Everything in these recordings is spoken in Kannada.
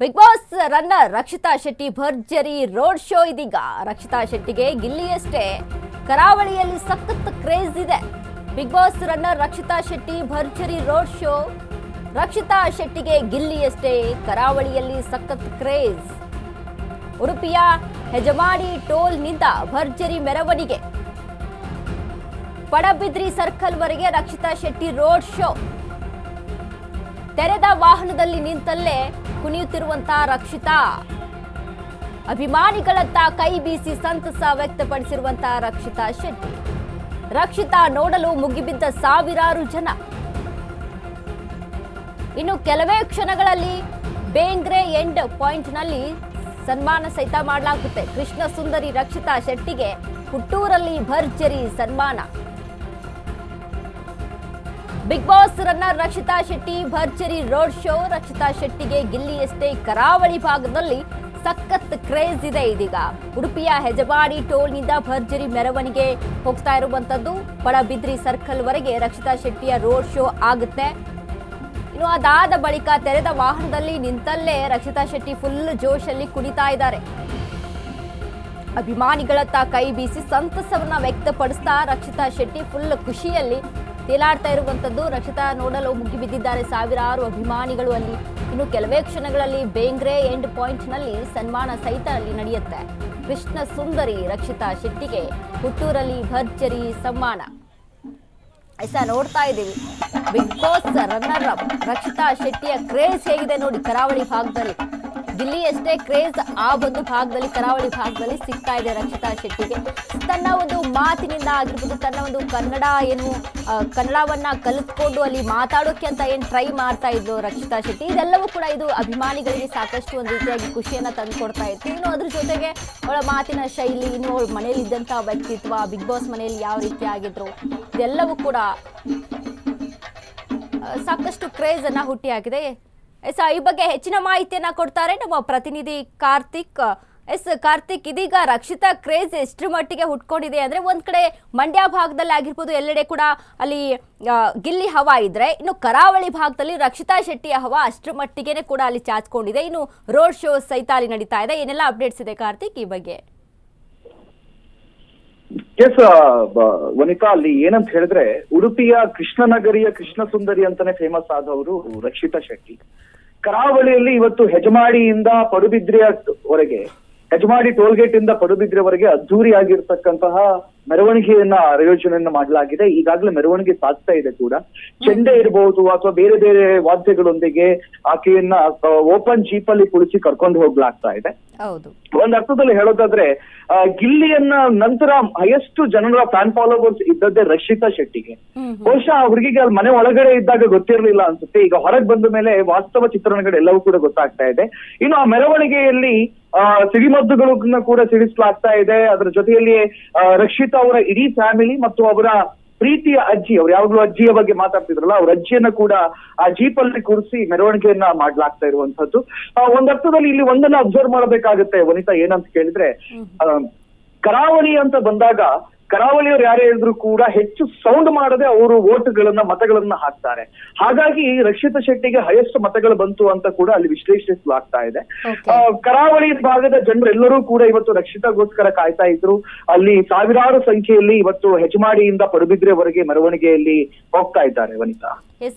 Big Boss runner Rakshitha Shetty ಭರ್ಜರಿ ರೋಡ್ ಶೋ ಇದೀಗ. ರಕ್ಷಿತಾ ಶೆಟ್ಟಿಗೆ ಗಿಲ್ಲಿಯಷ್ಟೇ ಕರಾವಳಿಯಲ್ಲಿ ಸಖತ್ ಕ್ರೇಜ್ ಇದೆ. Bigg Boss runner Rakshitha Shetty ಭರ್ಜರಿ ರೋಡ್ ಶೋ. ರಕ್ಷಿತಾ ಶೆಟ್ಟಿಗೆ ಗಿಲ್ಲಿಯಷ್ಟೇ ಕರಾವಳಿಯಲ್ಲಿ ಸಖತ್ ಕ್ರೇಜ್. ಉಡುಪಿಯ ಹೆಜಮಾಡಿ ಟೋಲ್ನಿಂದ ಭರ್ಜರಿ ಮೆರವಣಿಗೆ, ಪಡಬಿದ್ರಿ ಸರ್ಕಲ್ ವರೆಗೆ ರಕ್ಷಿತಾ ಶೆಟ್ಟಿ ರೋಡ್ ಶೋ. ತೆರೆದ ವಾಹನದಲ್ಲಿ ನಿಂತಲ್ಲೇ ಕುಣಿಯುತ್ತಿರುವಂತಹ ರಕ್ಷಿತಾ, ಅಭಿಮಾನಿಗಳತ್ತ ಕೈ ಬೀಸಿ ಸಂತಸ ವ್ಯಕ್ತಪಡಿಸಿರುವಂತಹ ರಕ್ಷಿತಾ ಶೆಟ್ಟಿ. ರಕ್ಷಿತಾ ನೋಡಲು ಮುಗಿಬಿದ್ದ ಸಾವಿರಾರು ಜನ. ಇನ್ನು ಕೆಲವೇ ಕ್ಷಣಗಳಲ್ಲಿ ಬೇಂಗ್ರೆ ಎಂಡ್ ಪಾಯಿಂಟ್ನಲ್ಲಿ ಸನ್ಮಾನ ಸಹಿತ ಮಾಡಲಾಗುತ್ತೆ. ಕೃಷ್ಣ ಸುಂದರಿ ರಕ್ಷಿತಾ ಶೆಟ್ಟಿಗೆ ಹುಟ್ಟೂರಲ್ಲಿ ಭರ್ಜರಿ ಸನ್ಮಾನ. Bigg Boss runner Rakshitha Shetty ಭರ್ಜರಿ ರೋಡ್ ಶೋ. ರಕ್ಷಿತಾ ಶೆಟ್ಟಿಗೆ ಗಿಲ್ಲಿಯಷ್ಟೇ ಕರಾವಳಿ ಭಾಗದಲ್ಲಿ ಸಖತ್ ಕ್ರೇಜ್ ಇದೆ ಇದೀಗ. ಉಡುಪಿಯ ಹೆಜಮಾಡಿ ಟೋಲ್ನಿಂದ ಭರ್ಜರಿ ಮೆರವಣಿಗೆ ಹೋಗ್ತಾ ಇರುವಂತದ್ದು. ಪಡಬಿದ್ರಿ ಸರ್ಕಲ್ ವರೆಗೆ ರಕ್ಷಿತಾ ಶೆಟ್ಟಿಯ ರೋಡ್ ಶೋ ಆಗುತ್ತೆ. ಇನ್ನು ಅದಾದ ಬಳಿಕ ತೆರೆದ ವಾಹನದಲ್ಲಿ ನಿಂತಲ್ಲೇ ರಕ್ಷಿತಾ ಶೆಟ್ಟಿ ಫುಲ್ ಜೋಶಲ್ಲಿ ಕುಣಿತಾ ಇದ್ದಾರೆ. ಅಭಿಮಾನಿಗಳತ್ತ ಕೈ ಬೀಸಿ ಸಂತಸವನ್ನ ವ್ಯಕ್ತಪಡಿಸ್ತಾ ರಕ್ಷಿತಾ ಶೆಟ್ಟಿ ಫುಲ್ ಖುಷಿಯಲ್ಲಿ ತೇಲಾಡ್ತಾ ಇರುವಂತದ್ದು. ರಕ್ಷಿತಾ ನೋಡಲು ಮುಗಿಬಿದ್ದಿದ್ದಾರೆ ಸಾವಿರಾರು ಅಭಿಮಾನಿಗಳು ಅಲ್ಲಿ. ಇನ್ನು ಕೆಲವೇ ಕ್ಷಣಗಳಲ್ಲಿ ಬೇಂಗ್ರೆ ಎಂಡ್ ಪಾಯಿಂಟ್ ನಲ್ಲಿ ಸನ್ಮಾನ ಸಹಿತ ಅಲ್ಲಿ ನಡೆಯುತ್ತೆ. ಕೃಷ್ಣ ಸುಂದರಿ ರಕ್ಷಿತಾ ಶೆಟ್ಟಿಗೆ ಹುಟ್ಟೂರಲ್ಲಿ ಭರ್ಜರಿ ಸನ್ಮಾನ ನೋಡ್ತಾ ಇದ್ದೀವಿ. ಬಿಗ್ ಬಾಸ್ ರನ್ನರ್ ರಕ್ಷಿತಾ ಶೆಟ್ಟಿಯ ಕ್ರೇಜ್ ಹೇಗಿದೆ ನೋಡಿ ಕರಾವಳಿ ಭಾಗದಲ್ಲಿ. ಗಿಲ್ಲಿ ಅಷ್ಟೇ ಕ್ರೇಜ್ ಆ ಒಂದು ಭಾಗದಲ್ಲಿ, ಕರಾವಳಿ ಭಾಗದಲ್ಲಿ ಸಿಗ್ತಾ ಇದೆ ರಕ್ಷಿತಾ ಶೆಟ್ಟಿಗೆ. ತನ್ನ ಒಂದು ಮಾತಿನಿಂದ ಆಗಿರ್ಬೋದು, ತನ್ನ ಒಂದು ಕನ್ನಡವನ್ನ ಕಲಿತ್ಕೊಂಡು ಅಲ್ಲಿ ಮಾತಾಡೋಕೆ ಅಂತ ಏನು ಟ್ರೈ ಮಾಡ್ತಾ ಇದ್ರು ರಕ್ಷಿತಾ ಶೆಟ್ಟಿ. ಇದೆಲ್ಲವೂ ಕೂಡ ಇದು ಅಭಿಮಾನಿಗಳಿಗೆ ಸಾಕಷ್ಟು ಒಂದು ರೀತಿಯಾಗಿ ಖುಷಿಯನ್ನ ತಂದುಕೊಡ್ತಾ ಇತ್ತು. ಇನ್ನು ಅದ್ರ ಜೊತೆಗೆ ಅವಳ ಮಾತಿನ ಶೈಲಿ, ಇನ್ನು ಅವಳ ಮನೆಯಲ್ಲಿ ಇದ್ದಂತಹ ವ್ಯಕ್ತಿತ್ವ, ಬಿಗ್ ಬಾಸ್ ಮನೆಯಲ್ಲಿ ಯಾವ ರೀತಿ ಆಗಿದ್ರು, ಇದೆಲ್ಲವೂ ಕೂಡ ಸಾಕಷ್ಟು ಕ್ರೇಜ್ ಅನ್ನ ಹುಟ್ಟಿ ಹಾಕಿದೆ. ಈ ಬಗ್ಗೆ ಹೆಚ್ಚಿನ ಮಾಹಿತಿಯನ್ನ ಕೊಡ್ತಾರೆ ನಮ್ಮ ಪ್ರತಿನಿಧಿ ಕಾರ್ತಿಕ್. ಕಾರ್ತಿಕ್, ಇದೀಗ ರಕ್ಷಿತಾ ಕ್ರೇಜ್ ಎಷ್ಟರ ಮಟ್ಟಿಗೆ ಹುಟ್ಕೊಂಡಿದೆ ಅಂದ್ರೆ, ಒಂದ್ ಕಡೆ ಮಂಡ್ಯ ಭಾಗದಲ್ಲಿ ಆಗಿರ್ಬೋದು, ಎಲ್ಲೆಡೆ ಕೂಡ ಅಲ್ಲಿ ಗಿಲ್ಲಿ ಹವಾ ಇದ್ರೆ, ಇನ್ನು ಕರಾವಳಿ ಭಾಗದಲ್ಲಿ ರಕ್ಷಿತಾ ಶೆಟ್ಟಿಯ ಹವಾ ಅಷ್ಟರ ಮಟ್ಟಿಗೆನೆ ಕೂಡ ಅಲ್ಲಿ ಚಾಚ್ಕೊಂಡಿದೆ. ಇನ್ನು ರೋಡ್ ಶೋ ಸಹಿತ ಅಲ್ಲಿ ನಡೀತಾ ಇದೆ. ಏನೆಲ್ಲ ಅಪ್ಡೇಟ್ಸ್ ಇದೆ ಕಾರ್ತಿಕ್ ಈ ಬಗ್ಗೆ? ಎಸ್ ವನಿತಾ, ಅಲ್ಲಿ ಏನಂತ ಹೇಳಿದ್ರೆ, ಉಡುಪಿಯ ಕೃಷ್ಣನಗರಿಯ ಕೃಷ್ಣ ಸುಂದರಿ ಅಂತಾನೆ ಫೇಮಸ್ ಆದವರು ರಕ್ಷಿತಾ ಶೆಟ್ಟಿ. ಕರಾವಳಿಯಲ್ಲಿ ಇವತ್ತು ಹೆಜಮಾಡಿಯಿಂದ ಪಡುಬಿದ್ರಿಯವರೆಗೆ, ಹೆಜಮಾಡಿ ಟೋಲ್ಗೇಟ್ ಇಂದ ಪಡುಬಿದ್ರಿಯವರೆಗೆ ಅದ್ದೂರಿ ಆಗಿರ್ತಕ್ಕಂತಹ ಮೆರವಣಿಗೆಯನ್ನ ಆಯೋಜನೆಯನ್ನ ಮಾಡಲಾಗಿದೆ. ಈಗಾಗಲೇ ಮೆರವಣಿಗೆ ಸಾಗ್ತಾ ಇದೆ ಕೂಡ. ಚೆಂಡೆ ಇರಬಹುದು ಅಥವಾ ಬೇರೆ ಬೇರೆ ವಾದ್ಯಗಳೊಂದಿಗೆ ಆಕೆಯನ್ನ ಓಪನ್ ಜೀಪ್ ಅಲ್ಲಿ ಕುಳಿಸಿ ಕರ್ಕೊಂಡು ಹೋಗ್ಲಾಗ್ತಾ ಇದೆ. ಒಂದ್ ಅರ್ಥದಲ್ಲಿ ಹೇಳೋದಾದ್ರೆ, ಗಿಲ್ಲಿಯನ್ನ ನಂತರ ಹೈಯೆಸ್ಟ್ ಜನರ ಫ್ಯಾನ್ ಫಾಲೋವರ್ಸ್ ಇದ್ದದ್ದೇ ರಕ್ಷಿತಾ ಶೆಟ್ಟಿಗೆ. ಬಹುಶಃ ಹುಡುಗಿಗೆ ಅಲ್ಲಿ ಮನೆ ಒಳಗಡೆ ಇದ್ದಾಗ ಗೊತ್ತಿರ್ಲಿಲ್ಲ ಅನ್ಸುತ್ತೆ. ಈಗ ಹೊರಗೆ ಬಂದ ಮೇಲೆ ವಾಸ್ತವ ಚಿತ್ರಣಗಳೆಲ್ಲವೂ ಕೂಡ ಗೊತ್ತಾಗ್ತಾ ಇದೆ. ಇನ್ನು ಆ ಮೆರವಣಿಗೆಯಲ್ಲಿ ಸಿಡಿಮದ್ದುಗಳನ್ನ ಕೂಡ ಸಿಡಿಸಲಾಗ್ತಾ ಇದೆ. ಅದರ ಜೊತೆಯಲ್ಲಿ ರಕ್ಷಿತಾ ಅವರ ಇಡೀ ಫ್ಯಾಮಿಲಿ ಮತ್ತು ಅವರ ಪ್ರೀತಿಯ ಅಜ್ಜಿ, ಅವ್ರು ಯಾವಾಗ್ಲೂ ಅಜ್ಜಿಯ ಬಗ್ಗೆ ಮಾತಾಡ್ತಿದ್ರಲ್ಲ, ಅವ್ರ ಅಜ್ಜಿಯನ್ನ ಕೂಡ ಆ ಜೀಪ್ ಅಲ್ಲಿ ಕೂರಿಸಿ ಮೆರವಣಿಗೆಯನ್ನ ಮಾಡ್ಲಾಗ್ತಾ ಇರುವಂತದ್ದು. ಒಂದರ್ಥದಲ್ಲಿ ಇಲ್ಲಿ ಒಂದನ್ನ ಅಬ್ಸರ್ವ್ ಮಾಡಬೇಕಾಗುತ್ತೆ ವನಿತಾ, ಏನಂತ ಕೇಳಿದ್ರೆ, ಕರಾವಳಿ ಅಂತ ಬಂದಾಗ ಕರಾವಳಿಯವ್ರು ಯಾರೇ ಇದ್ರು ಕೂಡ ಹೆಚ್ಚು ಸೌಂಡ್ ಮಾಡದೆ ಅವರು ಮತಗಳನ್ನ ಹಾಕ್ತಾರೆ. ಹಾಗಾಗಿ ರಕ್ಷಿತಾ ಶೆಟ್ಟಿಗೆ ಹೈಯೆಸ್ಟ್ ಮತಗಳು ಬಂತು ಅಂತ ಕೂಡ ಅಲ್ಲಿ ವಿಶ್ಲೇಷಿಸಲಾಗ್ತಾ ಇದೆ. ಕರಾವಳಿ ಭಾಗದ ಜನರೆಲ್ಲರೂ ಕೂಡ ಇವತ್ತು ರಕ್ಷಿತಾಗೋಸ್ಕರ ಕಾಯ್ತಾ ಇದ್ರು. ಅಲ್ಲಿ ಸಾವಿರಾರು ಸಂಖ್ಯೆಯಲ್ಲಿ ಇವತ್ತು ಹೆಜಮಾಡಿಯಿಂದ ಪಡುಬಿದ್ರೆವರೆಗೆ ಮೆರವಣಿಗೆಯಲ್ಲಿ ಹೋಗ್ತಾ ಇದ್ದಾರೆ ವನಿತಾ.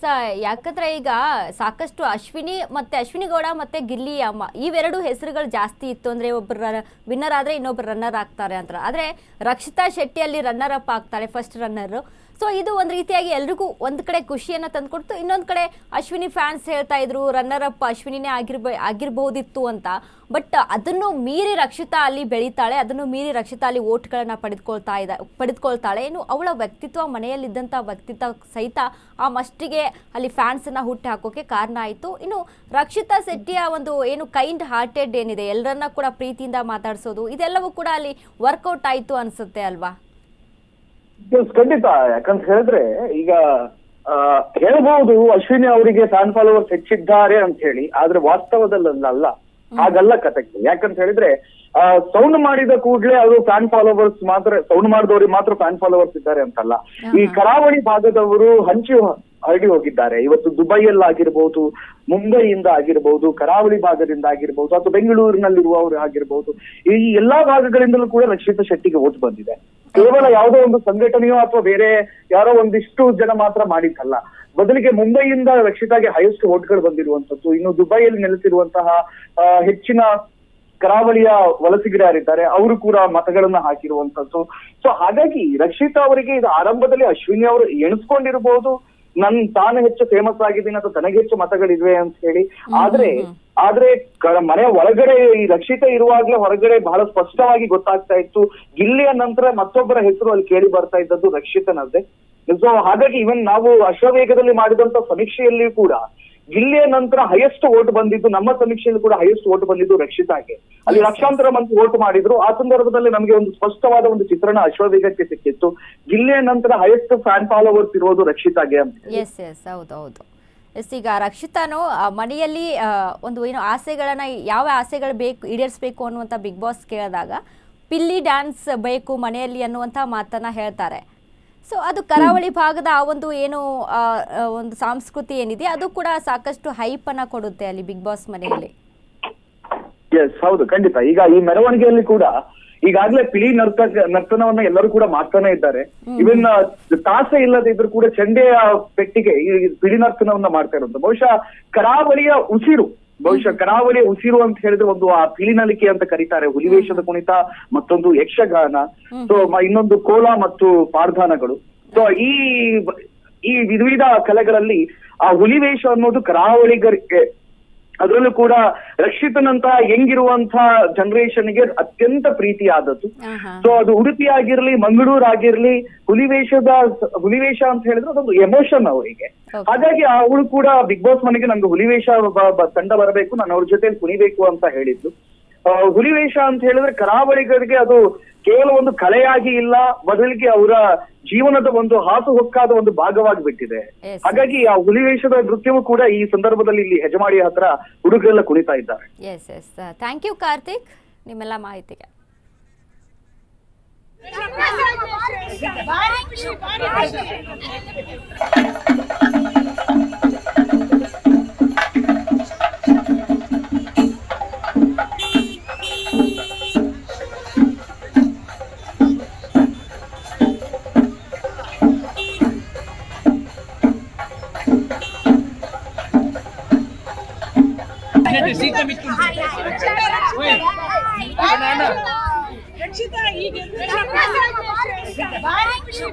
ಯಾಕಂದ್ರೆ ಈಗ ಸಾಕಷ್ಟು ಅಶ್ವಿನಿ ಗೌಡ ಮತ್ತೆ ಗಿಲ್ಲಿ ಅಮ್ಮ, ಇವೆರಡು ಹೆಸರುಗಳು ಜಾಸ್ತಿ ಇತ್ತು. ಅಂದ್ರೆ ಒಬ್ಬರು ವಿನ್ನರ್ ಆದ್ರೆ ಇನ್ನೊಬ್ರು ರನ್ನರ್ ಆಗ್ತಾರೆ ಅಂತ. ಆದ್ರೆ ರಕ್ಷಿತಾ ಶೆಟ್ಟಿ ಅಲ್ಲಿ ರನ್ನರ್ ಅಪ್ ಆಗ್ತಾಳೆ, ಫಸ್ಟ್ ರನ್ನರ್. ಸೊ ಇದು ಒಂದ್ ರೀತಿಯಾಗಿ ಎಲ್ರಿಗೂ ಒಂದ್ ಕಡೆ ಖುಷಿಯನ್ನ ತಂದ್ಕೊಡ್ತು. ಇನ್ನೊಂದ್ ಕಡೆ ಅಶ್ವಿನಿ ಫ್ಯಾನ್ಸ್ ಹೇಳ್ತಾ ಇದ್ರು ರನ್ನರ್ ಅಪ್ ಅಶ್ವಿನಿನೇ ಆಗಿರ್ಬಹುದಿತ್ತು ಅಂತ. ಬಟ್ ಅದನ್ನು ಮೀರಿ ರಕ್ಷಿತಾ ಅಲ್ಲಿ ಬೆಳೀತಾಳೆ, ಅದನ್ನು ಮೀರಿ ರಕ್ಷಿತಾ ಅಲ್ಲಿ ಓಟ್ಗಳನ್ನ ಪಡೆದುಕೊಳ್ತಾಳೆ. ಇನ್ನು ಅವಳ ವ್ಯಕ್ತಿತ್ವ, ಮನೆಯಲ್ಲಿದ್ದಂಥ ವ್ಯಕ್ತಿತ್ವ ಸಹಿತ ಆ ಮಸ್ಟಿಗೆ ಅಲ್ಲಿ ಫ್ಯಾನ್ಸ್ ಅನ್ನ ಹುಟ್ಟಿ ಹಾಕೋಕೆ ಕಾರಣ ಆಯಿತು. ಇನ್ನು ರಕ್ಷಿತಾ ಶೆಟ್ಟಿಯ ಒಂದು ಏನು ಕೈಂಡ್ ಹಾರ್ಟೆಡ್ ಏನಿದೆ, ಎಲ್ಲರನ್ನ ಕೂಡ ಪ್ರೀತಿಯಿಂದ ಮಾತಾಡಿಸೋದು, ಇದೆಲ್ಲವೂ ಕೂಡ ಅಲ್ಲಿ ವರ್ಕೌಟ್ ಆಯ್ತು ಅನ್ಸುತ್ತೆ ಅಲ್ವಾ? ಖಂಡಿತ. ಯಾಕಂತ ಹೇಳಿದ್ರೆ, ಈಗ ಹೇಳ್ಬಹುದು ಅಶ್ವಿನಿ ಅವರಿಗೆ ಫ್ಯಾನ್ ಫಾಲೋವರ್ಸ್ ಹೆಚ್ಚಿದ್ದಾರೆ ಅಂತ ಹೇಳಿ, ಆದ್ರೆ ವಾಸ್ತವದಲ್ಲ. ಹಾಗಲ್ಲ ಕಥೆಗಳು. ಯಾಕಂತ ಹೇಳಿದ್ರೆ ಸೌಂಡ್ ಮಾಡಿದ ಕೂಡಲೇ ಅದು ಫ್ಯಾನ್ ಫಾಲೋವರ್ಸ್ ಮಾತ್ರ, ಸೌಂಡ್ ಮಾಡಿದವ್ರಿಗೆ ಮಾತ್ರ ಫ್ಯಾನ್ ಫಾಲೋವರ್ಸ್ ಇದ್ದಾರೆ ಅಂತಲ್ಲ. ಈ ಕರಾವಳಿ ಭಾಗದವರು ಹರಡಿ ಹೋಗಿದ್ದಾರೆ. ಇವತ್ತು ದುಬೈಯಲ್ಲಾಗಿರ್ಬೋದು, ಮುಂಬೈಯಿಂದ ಆಗಿರ್ಬೋದು, ಕರಾವಳಿ ಭಾಗದಿಂದ ಆಗಿರ್ಬೋದು, ಅಥವಾ ಬೆಂಗಳೂರಿನಲ್ಲಿರುವವರು ಆಗಿರ್ಬೋದು, ಈ ಎಲ್ಲಾ ಭಾಗಗಳಿಂದಲೂ ಕೂಡ ರಕ್ಷಿತಾ ಶೆಟ್ಟಿಗೆ ಓಟ್ ಬಂದಿದೆ. ಕೇವಲ ಯಾವುದೋ ಒಂದು ಸಂಘಟನೆಯೋ ಅಥವಾ ಬೇರೆ ಯಾರೋ ಒಂದಿಷ್ಟು ಜನ ಮಾತ್ರ ಮಾಡಿದ್ದಲ್ಲ. ಬದಲಿಗೆ ಮುಂಬೈಯಿಂದ ರಕ್ಷಿತಾಗೆ ಹೈಯೆಸ್ಟ್ ಓಟ್ಗಳು ಬಂದಿರುವಂತದ್ದು. ಇನ್ನು ದುಬೈಯಲ್ಲಿ ನೆಲೆಸಿರುವಂತಹ ಹೆಚ್ಚಿನ ಕರಾವಳಿಯ ವಲಸಿಗರಾರಿದ್ದಾರೆ, ಅವರು ಕೂಡ ಮತಗಳನ್ನ ಹಾಕಿರುವಂತದ್ದು. ಸೊ ಹಾಗಾಗಿ ರಕ್ಷಿತಾ ಅವರಿಗೆ ಇದು ಆರಂಭದಲ್ಲಿ ಅಶ್ವಿನಿ ಅವರು ಎಣಿಸ್ಕೊಂಡಿರ್ಬೋದು, ತಾನು ಹೆಚ್ಚು ಫೇಮಸ್ ಆಗಿದ್ದೀನಿ ಅಥವಾ ತನಗೆ ಹೆಚ್ಚು ಮತಗಳಿವೆ ಅಂತ ಹೇಳಿ. ಆದ್ರೆ ಮನೆಯ ಒಳಗಡೆ ಈ ರಕ್ಷಿತಾ ಇರುವಾಗ್ಲೇ ಹೊರಗಡೆ ಬಹಳ ಸ್ಪಷ್ಟವಾಗಿ ಗೊತ್ತಾಗ್ತಾ ಇತ್ತು. ಗಿಲ್ಲಿಯ ನಂತರ ಮತ್ತೊಬ್ಬರ ಹೆಸರು ಅಲ್ಲಿ ಕೇಳಿ ಬರ್ತಾ ಇದ್ದದ್ದು ರಕ್ಷಿತನದ್ದೇ. ಸೊ ಹಾಗಾಗಿ ಇವನ್ ನಾವು ಅಶ್ವವೇಗದಲ್ಲಿ ಮಾಡಿದಂತ ಸಮೀಕ್ಷೆಯಲ್ಲಿ ಕೂಡ ಗಿಲ್ಲಿಯ ನಂತರ ಹೈಯೆಸ್ಟ್ ವೋಟ್ ಬಂದಿದ್ದು, ನಮ್ಮ ಸಮೀಕ್ಷೆಯಲ್ಲಿ ಕೂಡ ಹೈಯೆಸ್ಟ್ ವೋಟ್ ಬಂದಿದ್ದು ರಕ್ಷಿತಾಗೆ. ಅಲ್ಲಿ ಲಕ್ಷಾಂತರ ಮಂದಿ ವೋಟ್ ಮಾಡಿದ್ರು. ಆ ಸಂದರ್ಭದಲ್ಲಿ ನಮಗೆ ಒಂದು ಸ್ಪಷ್ಟವಾದ ಒಂದು ಚಿತ್ರಣ ಅಶ್ವವೇಗಕ್ಕೆ ಸಿಕ್ಕಿತ್ತು. ಗಿಲ್ಲಿಯ ನಂತರ ಹೈಯೆಸ್ಟ್ ಫ್ಯಾನ್ ಫಾಲೋವರ್ಸ್ ಇರೋದು ರಕ್ಷಿತಾಗೆ ಅಂತ. ಎಸ್ ಹೌದು. ಈಗ ರಕ್ಷಿತಾನು ಮನೆಯಲ್ಲಿ ಒಂದು ಏನು ಆಸೆಗಳನ್ನ, ಯಾವ ಆಸೆಗಳು ಈಡೇರಿಸಬೇಕು ಅನ್ನುವಂಥ ಬಿಗ್ ಬಾಸ್ ಕೇಳಿದಾಗ ಪಿಲ್ಲಿ ಡ್ಯಾನ್ಸ್ ಬೇಕು ಮನೆಯಲ್ಲಿ ಅನ್ನುವಂಥ ಮಾತನ್ನ ಹೇಳ್ತಾರೆ. ಸೊ ಅದು ಕರಾವಳಿ ಭಾಗದ ಆ ಒಂದು ಏನು ಒಂದು ಸಂಸ್ಕೃತಿ ಏನಿದೆ ಅದು ಕೂಡ ಸಾಕಷ್ಟು ಹೈಪ್ ಅನ್ನ ಕೊಡುತ್ತೆ ಅಲ್ಲಿ ಬಿಗ್ ಬಾಸ್ ಮನೆಯಲ್ಲಿ. ಎಸ್ ಹೌದು, ಖಂಡಿತ. ಈಗ ಈ ಮೆರವಣಿಗೆಯಲ್ಲಿ ಕೂಡ ಈಗಾಗಲೇ ಪಿಲಿ ನರ್ತನವನ್ನ ಎಲ್ಲರೂ ಕೂಡ ಮಾಡ್ತಾನೆ ಇದ್ದಾರೆ. ಇವನ್ ತಾಸೆ ಇಲ್ಲದಿದ್ರು ಕೂಡ ಚಂಡೆಯ ಪೆಟ್ಟಿಗೆ ಈ ಪಿಲಿ ನರ್ತನವನ್ನ ಮಾಡ್ತಾ ಇರೋದು ಬಹುಶಃ ಕರಾವಳಿಯ ಉಸಿರು ಅಂತ ಹೇಳಿದ್ರೆ ಒಂದು ಆ ಪಿಲಿನಲಿಕೆ ಅಂತ ಕರೀತಾರೆ. ಹುಲಿವೇಷದ ಕುಣಿತ, ಮತ್ತೊಂದು ಯಕ್ಷಗಾನ, ಸೊ ಇನ್ನೊಂದು ಕೋಲ ಮತ್ತು ಪಾರ್ಧಾನಗಳು. ಸೊ ಈ ವಿವಿಧ ಕಲೆಗಳಲ್ಲಿ ಆ ಹುಲಿವೇಷ ಅನ್ನೋದು ಕರಾವಳಿಗರಿಗೆ, ಅದರಲ್ಲೂ ಕೂಡ ರಕ್ಷಿತನಂತ ಹೆಂಗಿರುವಂತ ಜನರೇಷನ್ಗೆ ಅತ್ಯಂತ ಪ್ರೀತಿ ಆದದ್ದು. ಸೊ ಅದು ಉಡುಪಿ ಆಗಿರ್ಲಿ, ಮಂಗಳೂರು ಆಗಿರ್ಲಿ, ಹುಲಿವೇಷ ಅಂತ ಹೇಳಿದ್ರೆ ಅದೊಂದು ಎಮೋಷನ್ ಅವರಿಗೆ. ಹಾಗಾಗಿ ಅವಳು ಕೂಡ ಬಿಗ್ ಬಾಸ್ ಮನೆಗೆ ನಂಗೆ ಹುಲಿವೇಷ ತಂಡ ಬರಬೇಕು, ನಾನು ಅವ್ರ ಜೊತೆ ಕುಣಿಬೇಕು ಅಂತ ಹೇಳಿದ್ದು. ಹುಲಿವೇಷ ಅಂತ ಹೇಳಿದ್ರೆ ಕರಾವಳಿಗರಿಗೆ ಅದು ಕೇವಲ ಒಂದು ಕಲೆಯಾಗಿ ಇಲ್ಲ, ಬದಲಿಗೆ ಅವರ ಜೀವನದ ಒಂದು ಹಾಸುಹೊಕ್ಕಾದ ಒಂದು ಭಾಗವಾಗಿ ಬಿಟ್ಟಿದೆ. ಹಾಗಾಗಿ ಆ ಹುಲಿವೇಷದ ನೃತ್ಯವೂ ಕೂಡ ಈ ಸಂದರ್ಭದಲ್ಲಿ ಇಲ್ಲಿ ಹೆಜಮಾಡಿ ಹತ್ರ ಹುಡುಗರೆಲ್ಲ ಕುಣಿತಾ ಇದ್ದಾರೆ. ಥ್ಯಾಂಕ್ ಯು ಕಾರ್ತಿಕ್ ನಿಮ್ಮೆಲ್ಲ ಮಾಹಿತಿಗೆ. ರಕ್ಷಿತಾ ಈಗ ಭಾರಿ ಖುಷಿ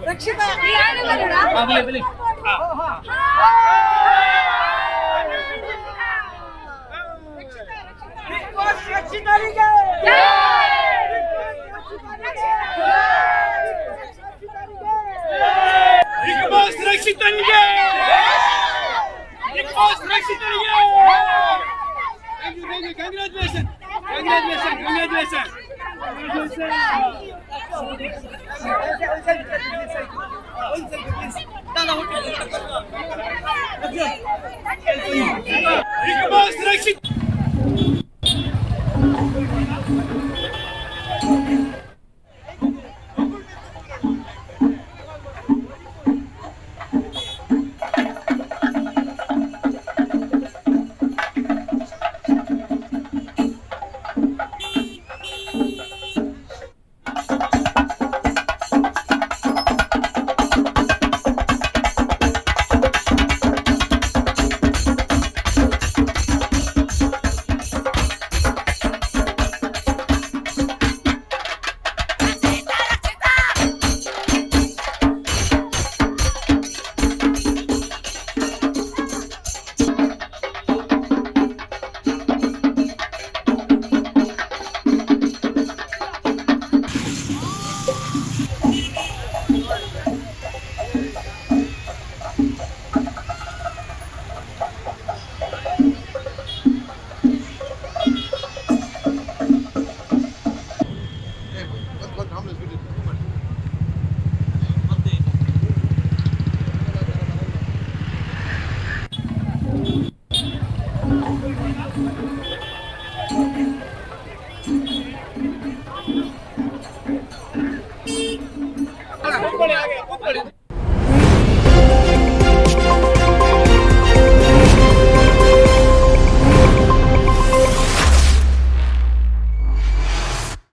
ರಕ್ಷಿತಾ ಓಕೆ